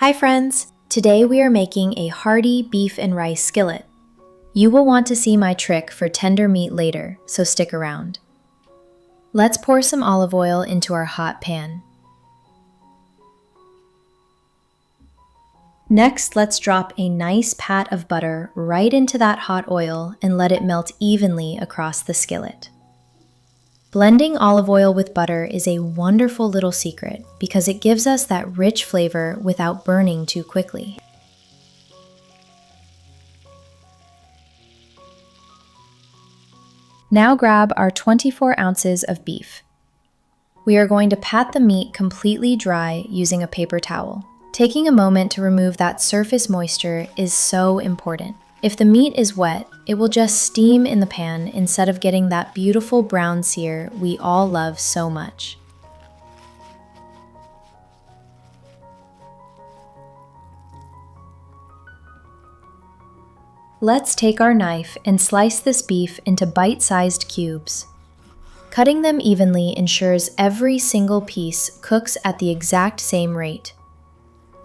Hi friends! Today we are making a hearty beef and rice skillet. You will want to see my trick for tender meat later, so stick around. Let's pour some olive oil into our hot pan. Next, let's drop a nice pat of butter right into that hot oil and let it melt evenly across the skillet. Blending olive oil with butter is a wonderful little secret because it gives us that rich flavor without burning too quickly. Now grab our 24 ounces of beef. We are going to pat the meat completely dry using a paper towel. Taking a moment to remove that surface moisture is so important. If the meat is wet, it will just steam in the pan instead of getting that beautiful brown sear we all love so much. Let's take our knife and slice this beef into bite-sized cubes. Cutting them evenly ensures every single piece cooks at the exact same rate.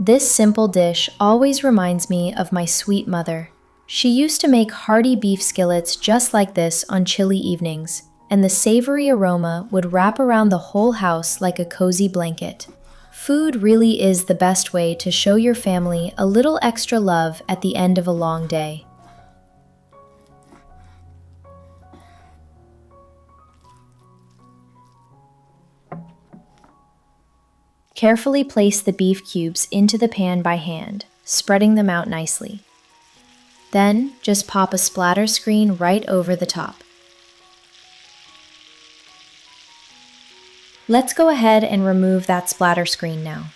This simple dish always reminds me of my sweet mother. She used to make hearty beef skillets just like this on chilly evenings, and the savory aroma would wrap around the whole house like a cozy blanket. Food really is the best way to show your family a little extra love at the end of a long day. Carefully place the beef cubes into the pan by hand, spreading them out nicely. Then, just pop a splatter screen right over the top. Let's go ahead and remove that splatter screen now.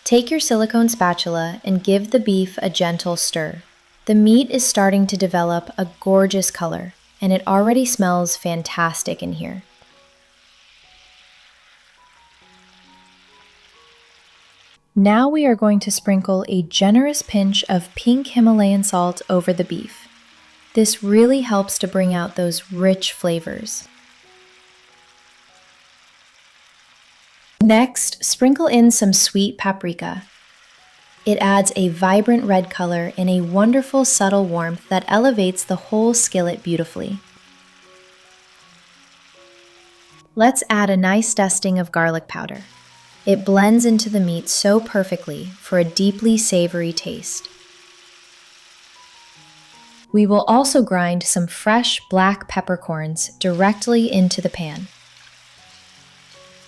Take your silicone spatula and give the beef a gentle stir. The meat is starting to develop a gorgeous color, and it already smells fantastic in here. Now we are going to sprinkle a generous pinch of pink Himalayan salt over the beef. This really helps to bring out those rich flavors. Next, sprinkle in some sweet paprika. It adds a vibrant red color and a wonderful subtle warmth that elevates the whole skillet beautifully. Let's add a nice dusting of garlic powder. It blends into the meat so perfectly for a deeply savory taste. We will also grind some fresh black peppercorns directly into the pan.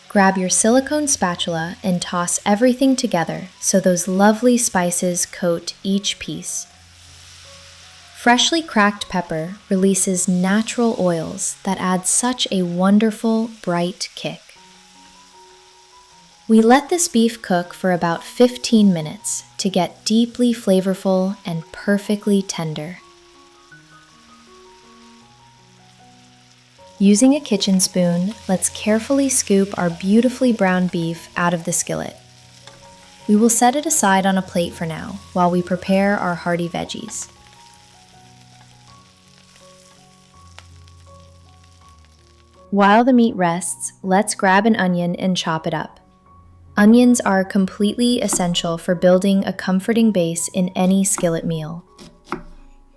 Grab your silicone spatula and toss everything together so those lovely spices coat each piece. Freshly cracked pepper releases natural oils that add such a wonderful, bright kick. We let this beef cook for about 15 minutes to get deeply flavorful and perfectly tender. Using a kitchen spoon, let's carefully scoop our beautifully browned beef out of the skillet. We will set it aside on a plate for now while we prepare our hearty veggies. While the meat rests, let's grab an onion and chop it up. Onions are completely essential for building a comforting base in any skillet meal.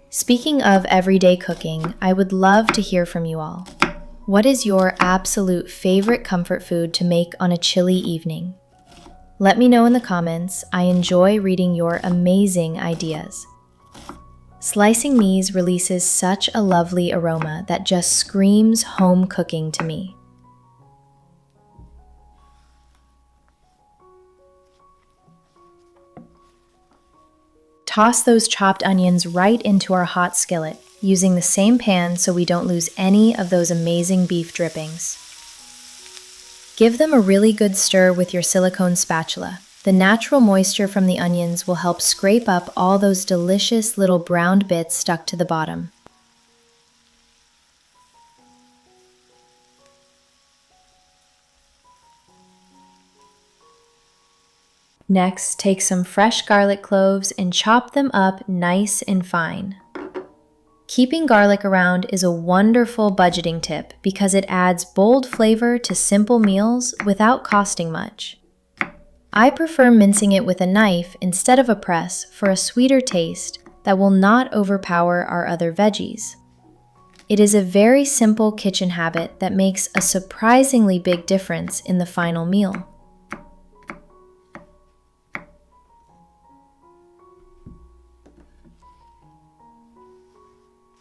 Speaking of everyday cooking, I would love to hear from you all. What is your absolute favorite comfort food to make on a chilly evening? Let me know in the comments. I enjoy reading your amazing ideas. Slicing these releases such a lovely aroma that just screams home cooking to me. Toss those chopped onions right into our hot skillet, using the same pan so we don't lose any of those amazing beef drippings. Give them a really good stir with your silicone spatula. The natural moisture from the onions will help scrape up all those delicious little browned bits stuck to the bottom. Next, take some fresh garlic cloves and chop them up nice and fine. Keeping garlic around is a wonderful budgeting tip because it adds bold flavor to simple meals without costing much. I prefer mincing it with a knife instead of a press for a sweeter taste that will not overpower our other veggies. It is a very simple kitchen habit that makes a surprisingly big difference in the final meal.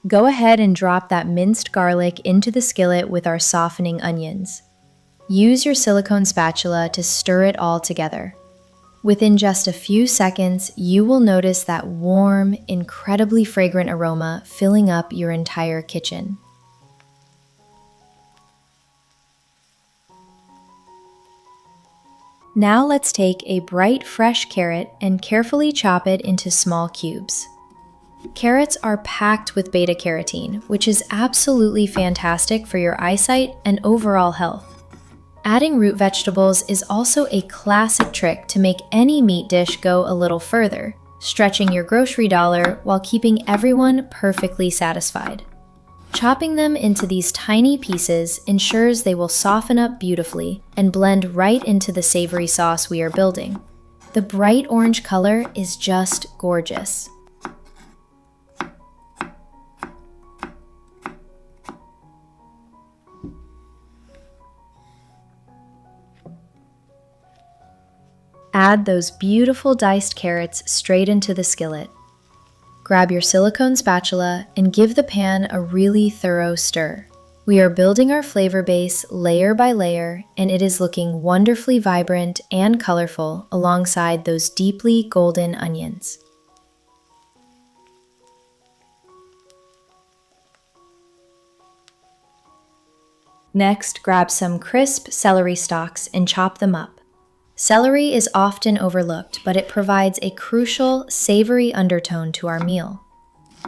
Go ahead and drop that minced garlic into the skillet with our softening onions. Use your silicone spatula to stir it all together. Within just a few seconds, you will notice that warm, incredibly fragrant aroma filling up your entire kitchen. Now let's take a bright, fresh carrot and carefully chop it into small cubes. Carrots are packed with beta-carotene, which is absolutely fantastic for your eyesight and overall health. Adding root vegetables is also a classic trick to make any meat dish go a little further, stretching your grocery dollar while keeping everyone perfectly satisfied. Chopping them into these tiny pieces ensures they will soften up beautifully and blend right into the savory sauce we are building. The bright orange color is just gorgeous. Add those beautiful diced carrots straight into the skillet. Grab your silicone spatula and give the pan a really thorough stir. We are building our flavor base layer by layer, and it is looking wonderfully vibrant and colorful alongside those deeply golden onions. Next, grab some crisp celery stalks and chop them up. Celery is often overlooked, but it provides a crucial, savory undertone to our meal.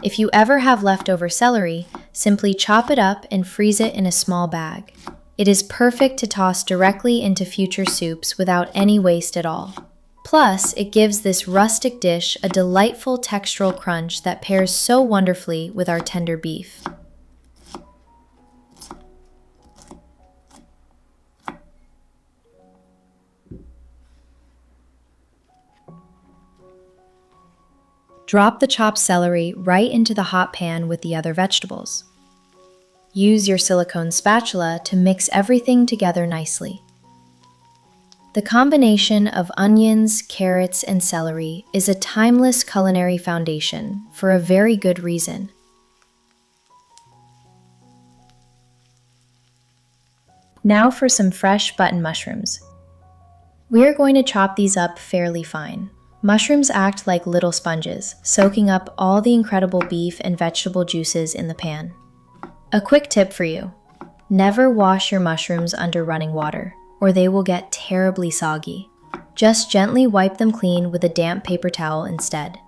If you ever have leftover celery, simply chop it up and freeze it in a small bag. It is perfect to toss directly into future soups without any waste at all. Plus, it gives this rustic dish a delightful textural crunch that pairs so wonderfully with our tender beef. Drop the chopped celery right into the hot pan with the other vegetables. Use your silicone spatula to mix everything together nicely. The combination of onions, carrots, and celery is a timeless culinary foundation for a very good reason. Now for some fresh button mushrooms. We are going to chop these up fairly fine. Mushrooms act like little sponges, soaking up all the incredible beef and vegetable juices in the pan. A quick tip for you: never wash your mushrooms under running water, or they will get terribly soggy. Just gently wipe them clean with a damp paper towel instead.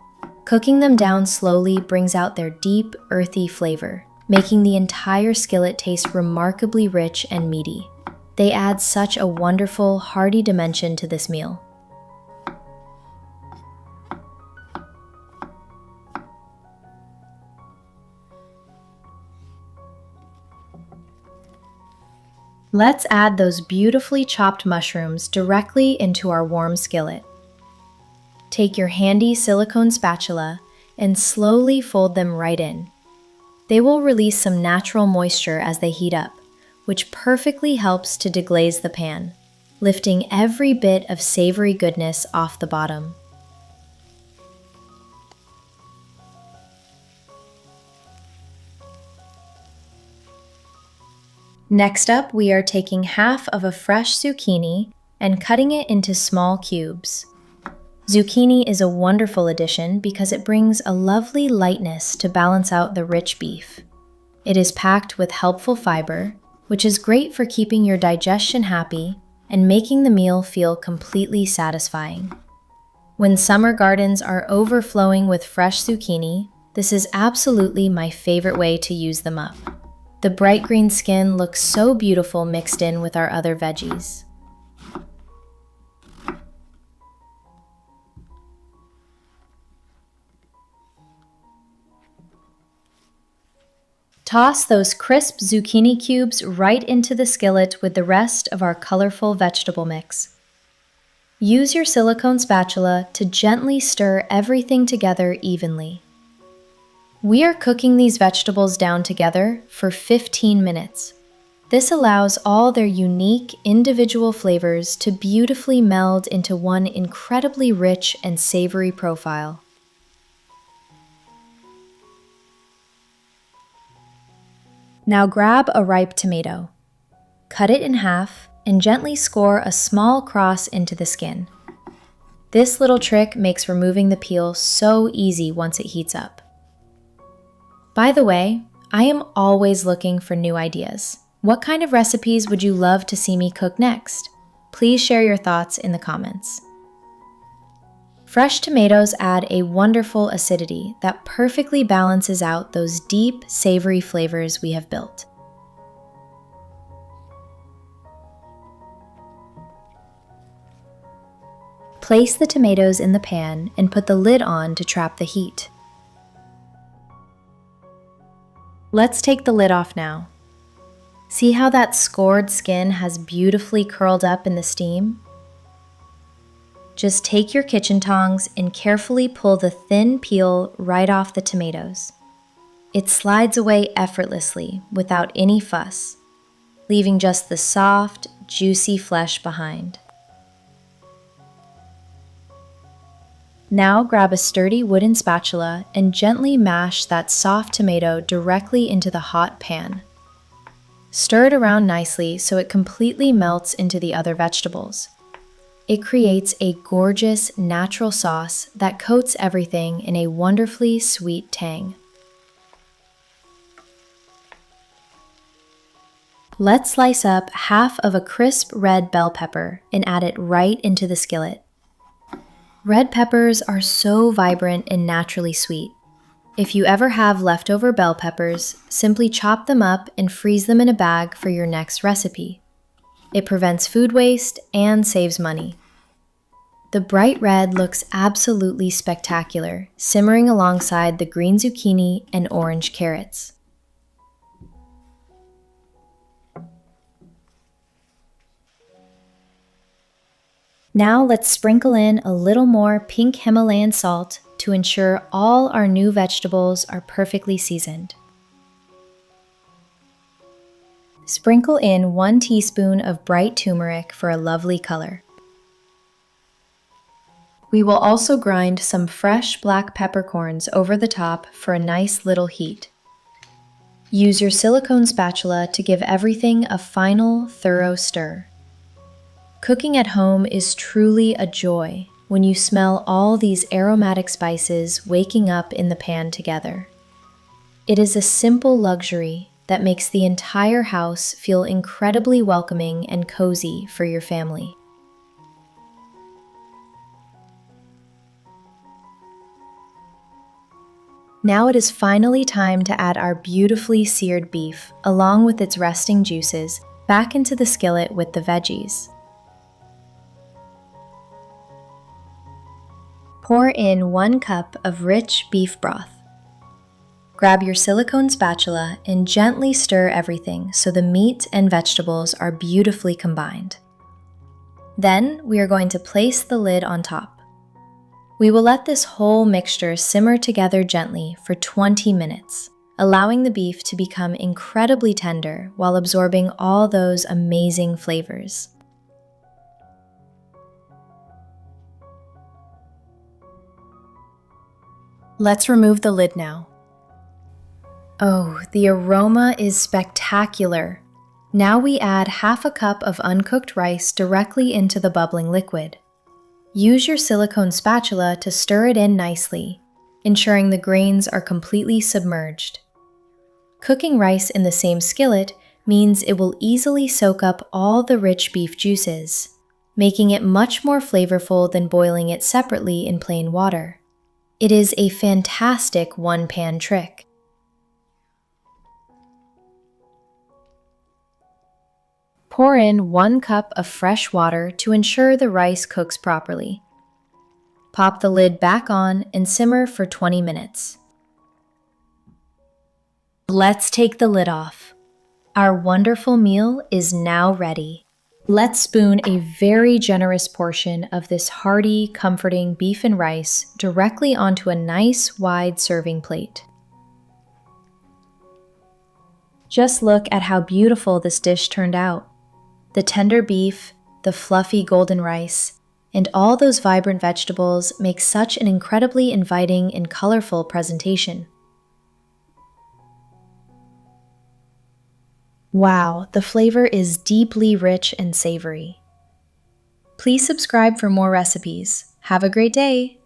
Cooking them down slowly brings out their deep, earthy flavor, making the entire skillet taste remarkably rich and meaty. They add such a wonderful, hearty dimension to this meal. Let's add those beautifully chopped mushrooms directly into our warm skillet. Take your handy silicone spatula and slowly fold them right in. They will release some natural moisture as they heat up, which perfectly helps to deglaze the pan, lifting every bit of savory goodness off the bottom. Next up, we are taking half of a fresh zucchini and cutting it into small cubes. Zucchini is a wonderful addition because it brings a lovely lightness to balance out the rich beef. It is packed with helpful fiber, which is great for keeping your digestion happy and making the meal feel completely satisfying. When summer gardens are overflowing with fresh zucchini, this is absolutely my favorite way to use them up. The bright green skin looks so beautiful mixed in with our other veggies. Toss those crisp zucchini cubes right into the skillet with the rest of our colorful vegetable mix. Use your silicone spatula to gently stir everything together evenly. We are cooking these vegetables down together for 15 minutes. This allows all their unique, individual flavors to beautifully meld into one incredibly rich and savory profile. Now grab a ripe tomato. Cut it in half and gently score a small cross into the skin. This little trick makes removing the peel so easy once it heats up. By the way, I am always looking for new ideas. What kind of recipes would you love to see me cook next? Please share your thoughts in the comments. Fresh tomatoes add a wonderful acidity that perfectly balances out those deep, savory flavors we have built. Place the tomatoes in the pan and put the lid on to trap the heat. Let's take the lid off now. See how that scored skin has beautifully curled up in the steam? Just take your kitchen tongs and carefully pull the thin peel right off the tomatoes. It slides away effortlessly without any fuss, leaving just the soft, juicy flesh behind. Now grab a sturdy wooden spatula and gently mash that soft tomato directly into the hot pan. Stir it around nicely so it completely melts into the other vegetables. It creates a gorgeous, natural sauce that coats everything in a wonderfully sweet tang. Let's slice up half of a crisp red bell pepper and add it right into the skillet. Red peppers are so vibrant and naturally sweet. If you ever have leftover bell peppers, simply chop them up and freeze them in a bag for your next recipe. It prevents food waste and saves money. The bright red looks absolutely spectacular, simmering alongside the green zucchini and orange carrots. Now let's sprinkle in a little more pink Himalayan salt to ensure all our new vegetables are perfectly seasoned. Sprinkle in 1 teaspoon of bright turmeric for a lovely color. We will also grind some fresh black peppercorns over the top for a nice little heat. Use your silicone spatula to give everything a final, thorough stir. Cooking at home is truly a joy when you smell all these aromatic spices waking up in the pan together. It is a simple luxury that makes the entire house feel incredibly welcoming and cozy for your family. Now it is finally time to add our beautifully seared beef, along with its resting juices, back into the skillet with the veggies. Pour in 1 cup of rich beef broth. Grab your silicone spatula and gently stir everything so the meat and vegetables are beautifully combined. Then we are going to place the lid on top. We will let this whole mixture simmer together gently for 20 minutes, allowing the beef to become incredibly tender while absorbing all those amazing flavors. Let's remove the lid now. Oh, the aroma is spectacular. Now we add half a cup of uncooked rice directly into the bubbling liquid. Use your silicone spatula to stir it in nicely, ensuring the grains are completely submerged. Cooking rice in the same skillet means it will easily soak up all the rich beef juices, making it much more flavorful than boiling it separately in plain water. It is a fantastic one-pan trick. Pour in 1 cup of fresh water to ensure the rice cooks properly. Pop the lid back on and simmer for 20 minutes. Let's take the lid off. Our wonderful meal is now ready. Let's spoon a very generous portion of this hearty, comforting beef and rice directly onto a nice, wide serving plate. Just look at how beautiful this dish turned out. The tender beef, the fluffy golden rice, and all those vibrant vegetables make such an incredibly inviting and colorful presentation. Wow, the flavor is deeply rich and savory. Please subscribe for more recipes. Have a great day!